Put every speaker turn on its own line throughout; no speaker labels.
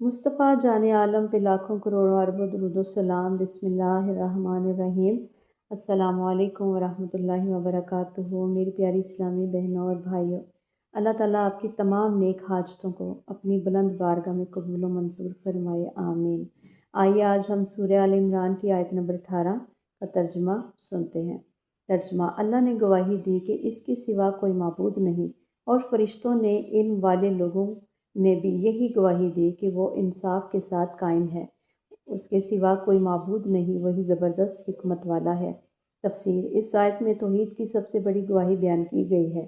مصطفیٰ جان عالم پہ لاکھوں کروڑوں اربوں درود و سلام۔ بسم اللہ الرحمن الرحیم۔ السلام علیکم ورحمۃ اللہ وبرکاتہ۔ میری پیاری اسلامی بہنوں اور بھائیوں، اللہ تعالیٰ آپ کی تمام نیک حاجتوں کو اپنی بلند بارگاہ میں قبول و منظور فرمائے، آمین۔ آئیے آج ہم سورہ آل عمران کی آیت نمبر 18 کا ترجمہ سنتے ہیں۔ ترجمہ: اللہ نے گواہی دی کہ اس کے سوا کوئی معبود نہیں، اور فرشتوں نے علم والے لوگوں نے بھی یہی گواہی دی کہ وہ انصاف کے ساتھ قائم ہے۔ اس کے سوا کوئی معبود نہیں، وہی زبردست حکمت والا ہے۔ تفسیر: اس آیت میں توحید کی سب سے بڑی گواہی بیان کی گئی ہے۔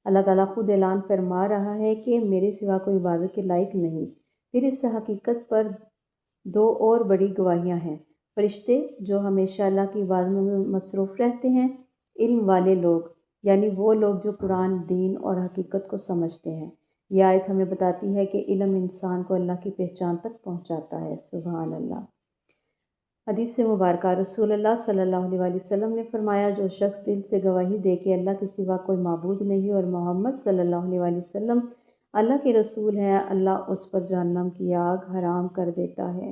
اللہ تعالیٰ خود اعلان فرما رہا ہے کہ میرے سوا کوئی عبادت کے لائق نہیں۔ پھر اس حقیقت پر دو اور بڑی گواہیاں ہیں: فرشتے جو ہمیشہ اللہ کی عبادت میں مصروف رہتے ہیں، علم والے لوگ یعنی وہ لوگ جو قرآن، دین اور حقیقت کو سمجھتے ہیں۔ یہ آیت ہمیں بتاتی ہے کہ علم انسان کو اللہ کی پہچان تک پہنچاتا ہے۔ سبحان اللہ۔ حدیث سے مبارکہ: رسول اللہ صلی اللہ علیہ وسلم نے فرمایا، جو شخص دل سے گواہی دے کہ اللہ کے سوا کوئی معبود نہیں اور محمد صلی اللہ علیہ وسلم اللہ کے رسول ہیں، اللہ اس پر جہنم کی آگ حرام کر دیتا ہے۔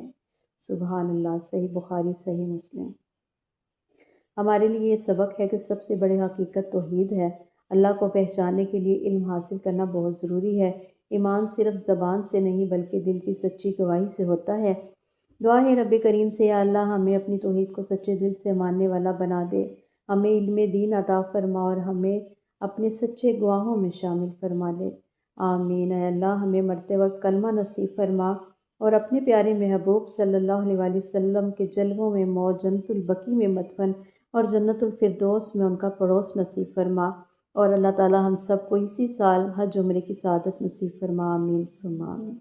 سبحان اللہ۔ صحیح بخاری، صحیح مسلم۔ ہمارے لیے یہ سبق ہے کہ سب سے بڑی حقیقت توحید ہے۔ اللہ کو پہچاننے کے لیے علم حاصل کرنا بہت ضروری ہے۔ ایمان صرف زبان سے نہیں بلکہ دل کی سچی گواہی سے ہوتا ہے۔ دعا ہے رب کریم سے، یا اللہ ہمیں اپنی توحید کو سچے دل سے ماننے والا بنا دے، ہمیں علم دین عطا فرما اور ہمیں اپنے سچے گواہوں میں شامل فرما لے، آمین۔ اے اللہ ہمیں مرتے وقت کلمہ نصیب فرما اور اپنے پیارے محبوب صلی اللہ علیہ وسلم کے جلووں میں موت، جنت البقیع میں مدفن اور جنت الفردوس میں ان کا پڑوس نصیب فرما، اور اللہ تعالیٰ ہم سب کو اسی سال حج عمرے کی سعادت نصیب فرما، آمین ثم آمین۔